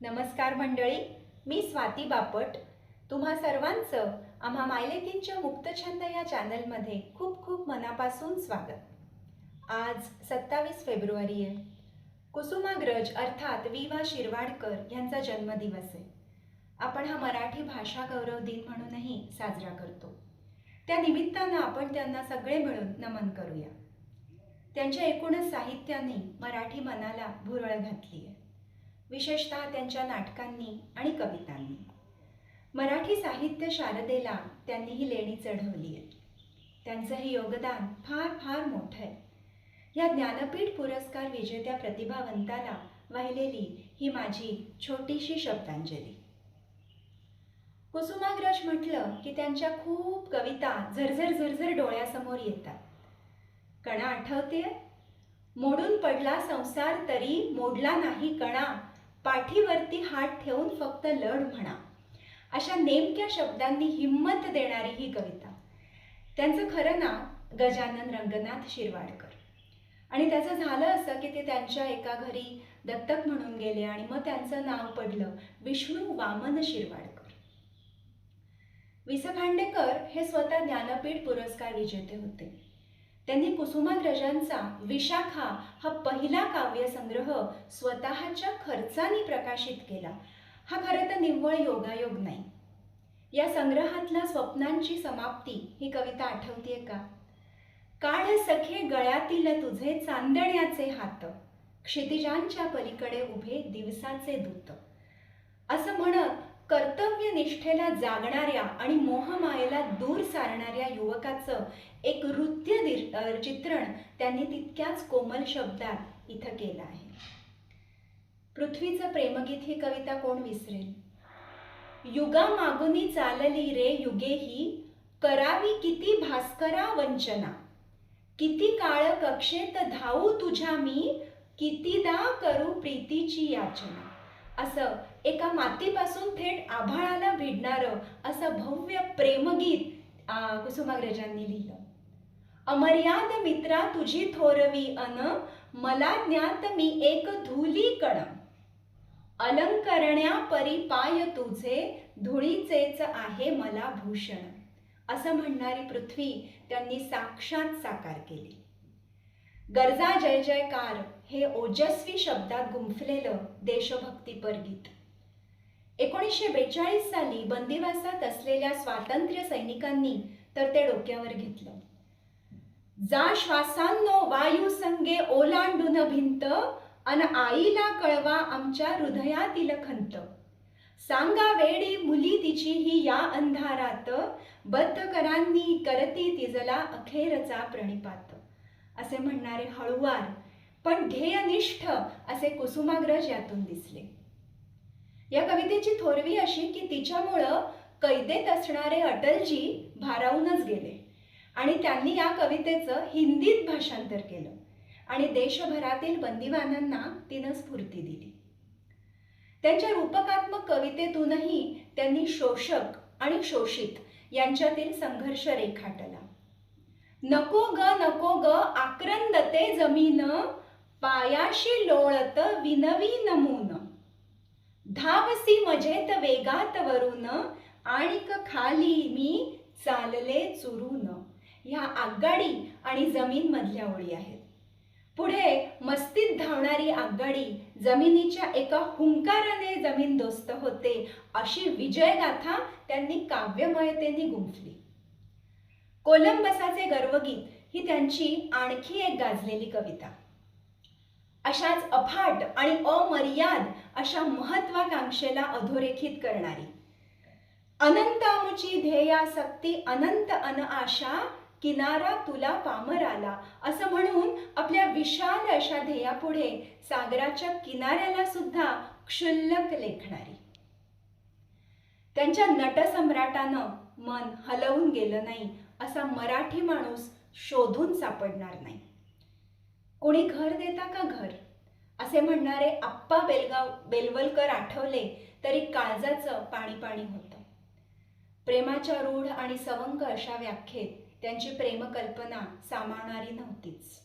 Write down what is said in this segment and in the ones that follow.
नमस्कार मंडळी, मी स्वाती बापट. तुम्हा सर्वांचं आम्हा मायलेकींच्या मुक्तछंद या चॅनलमध्ये खूप खूप मनापासून स्वागत. आज 27 फेब्रुवारी आहे. कुसुमाग्रज अर्थात वि.वा. शिरवाडकर यांचा जन्मदिवस आहे. आपण हा मराठी भाषा गौरव दिन म्हणूनही साजरा करतो. त्या निमित्तानं आपण त्यांना सगळे मिळून नमन करूया. त्यांच्या एकूणच साहित्याने मराठी मनाला भुरळ घातली आहे, विशेषतः त्यांच्या नाटकांनी आणि कवितांनी. मराठी साहित्य शारदेला त्यांनीही लेणी चढवली आहे. त्यांचंही योगदान फार फार मोठं आहे. या ज्ञानपीठ पुरस्कार विजेत्या प्रतिभावंताला वाहिलेली ही माझी छोटीशी शब्दांजली. कुसुमाग्रज म्हटलं की त्यांच्या खूप कविता झरझर झरझर डोळ्यासमोर येतात. कणा आठवते? मोडून पडला संसार तरी मोडला नाही कणा, पाठीवरती हात ठेवून फक्त लढ म्हणा. अशा नेमक्या शब्दांनी हिम्मत देणारी ही कविता. त्यांचं खरं नाव गजानन रंगनाथ शिरवाडकर आणि त्याचं झालं असं की ते त्यांच्या एका घरी दत्तक म्हणून गेले आणि मग त्यांचं नाव पडलं विष्णू वामन शिरवाडकर. वि. स. खांडेकर हे स्वतः ज्ञानपीठ पुरस्कार विजेते होते. त्यांनी कुसुमाग्रजांचा विशाखा हा पहिला काव्यसंग्रह स्वतःच्या खर्चाने प्रकाशित केला. हा खरं तर निव्वळ योगायोग नाही. या संग्रहातल्या स्वप्नांची समाप्ती ही कविता आठवतीये का? काढ सखे गळ्यातील तुझे चांदण्याचे हात, क्षितिजांच्या पलीकडे उभे दिवसाचे दूत. असं म्हणत कर्तव्यनिष्ठेला जागणाऱ्या आणि मोहमायेला दूर सारणाऱ्या युवकाचं एक हृदय चित्रण त्यांनी तितक्याच कोमल शब्दात इथं केलं आहे. पृथ्वीचं प्रेमगीत ही कविता कोण विसरेल? युगा मागुनी चालली रे युगेही, करावी किती भास्करा वंचना. किती काळ कक्षेत धावू तुझ्या मी, कितीदा करू प्रीतीची याचना. असं एका मातीपासून थेट आभाळाला भिडणारं असं भव्य प्रेमगीत कुसुमाग्रजांनी लिहिलं. अमर्याद मित्रा तुझी थोरवी अन, मला ज्ञात मी एक धुली कण. अलंकरण्या परी पाय तुझे, धुळीचेच आहे मला भूषण. असं म्हणणारी पृथ्वी त्यांनी साक्षात साकार केली. गरजा जय जयकार हे ओजस्वी शब्दात गुंफलेलं देशभक्तीपर गीत. 1942 साली बंदिवासात असलेल्या स्वातंत्र्य सैनिकांनी तर ते डोक्यावर घेतलं. जा श्वासांनो वायू संगे ओलांडून भिंत, अन आईला कळवा आमच्या हृदयातील खंत. सांगा वेडी मुली तिची ही या अंधारात, बद्धकरांनी करती तिजला अखेरचा प्रणिपात. असे म्हणणारे हळुवार पण ध्येयनिष्ठ असे कुसुमाग्रज यातून दिसले. या कवितेची थोरवी अशी की तिच्यामुळं कैदेत असणारे अटलजी भारावूनच गेले आणि त्यांनी या कवितेचं हिंदीत भाषांतर केलं आणि देशभरातील बंदिवानांना तिनं स्फूर्ती दिली. त्यांच्या रूपकात्मक कवितेतूनही त्यांनी शोषक आणि शोषित यांच्यातील संघर्ष रेखाटला. नको ग आक्रंदते जमीन, पायाशी लोळत विनवी नमून. धावसी मजेत वेगात वरून, आणिक खाली मी चालले चुरून. ह्या आगगाडी आणि जमीन मधल्या ओळी आहेत. पुढे मस्तीत धावणारी आगगाडी जमिनीच्या एका हुंकाराने जमीनदोस्त होते अशी विजयगाथा त्यांनी काव्यमयतेने गुंफली. कोलंबसाचे गर्वगीत ही त्यांची आणखी एक गाजलेली कविता. अशाच अफाट आणि अमर्याद अशा महत्वाकांक्षेला अधोरेखित करणारी. अनंत अमुची ध्येयासक्ती अनंत अन आशा, किनारा तुला पामराला. असं म्हणून आपल्या विशाल अशा ध्येयापुढे सागराच्या किनाऱ्याला सुद्धा क्षुल्लक लेखणारी. त्यांच्या नटसम्राटानं मन हलवून गेलं नाही असा मराठी माणूस शोधून सापडणार नाही. कोणी घर देता का घर असे म्हणणारे आप्पा बेलवलकर आठवले तरी काळजाचं पाणी पाणी होतं. प्रेमाच्या रूढ आणि सवंग अशा व्याख्येत त्यांची प्रेमकल्पना सामावणारी नव्हतीच.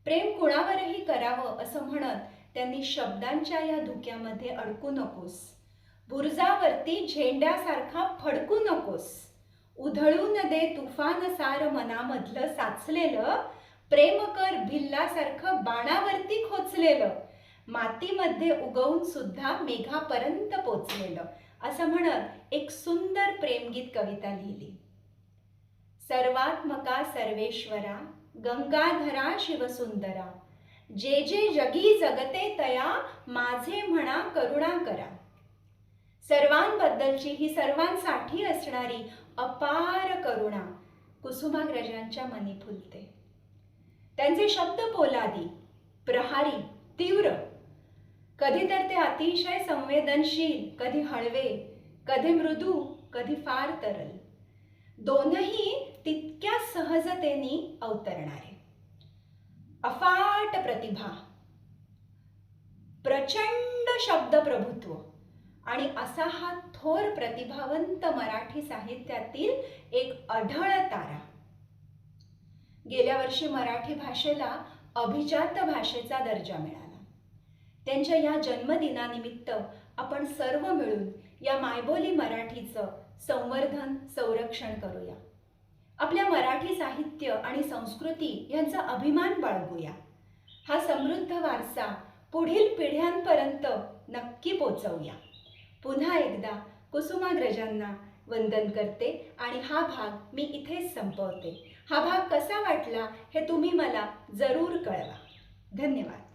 प्रेम कुणावरही करावं असं म्हणत त्यांनी शब्दांच्या या धुक्यामध्ये अडकू नकोस. बुरुजावरती झेंड्यासारखा फडकू नकोस. उधळून दे तुफान सार मनामधलं साचलेलं. प्रेम कर भिल्लासारखं बाणावरती खोचलेलं. मातीमध्ये उगवून सुद्धा मेघापर्यंत पोचलेलं. असं म्हणत एक सुंदर प्रेमगीत कविता लिहिली. सर्वात्मका सर्वेश्वरा, गंगाधरा शिवसुंदरा, जे जे जगी जगते तया, माझे म्हणा करुणा करा. सर्वांबद्दलची ही सर्वांसाठी असणारी अपार करुणा कुसुमाग्रजांच्या मनी फुलते. त्यांचे शब्द पोलादी, प्रहारी, तीव्र. कधी तर ते अतिशय संवेदनशील, कधी हळवे, कधी मृदू, कधी फार तरल. दोनही तितक्या सहजतेने अवतरणारे. अफाट प्रतिभा, प्रचंड शब्द प्रभुत्व आणि असा हा थोर प्रतिभावंत मराठी साहित्यातील एक अढळ तारा. गेल्या वर्षी मराठी भाषेला अभिजात भाषेचा दर्जा मिळाला. त्यांच्या या जन्मदिनानिमित्त आपण सर्व मिळून या मायबोली मराठीचं संवर्धन संरक्षण करूया. आपल्या मराठी साहित्य आणि संस्कृती यांचा अभिमान बाळगूया. हा समृद्ध वारसा पुढील पिढ्यांपर्यंत नक्की पोचवूया. पुन्हा एकदा कुसुमाग्रजांना वंदन करते आणि हा भाग मी इथेच संपवते. हा भाग कसा वाटला हे तुम्ही मला जरूर कळवा. धन्यवाद.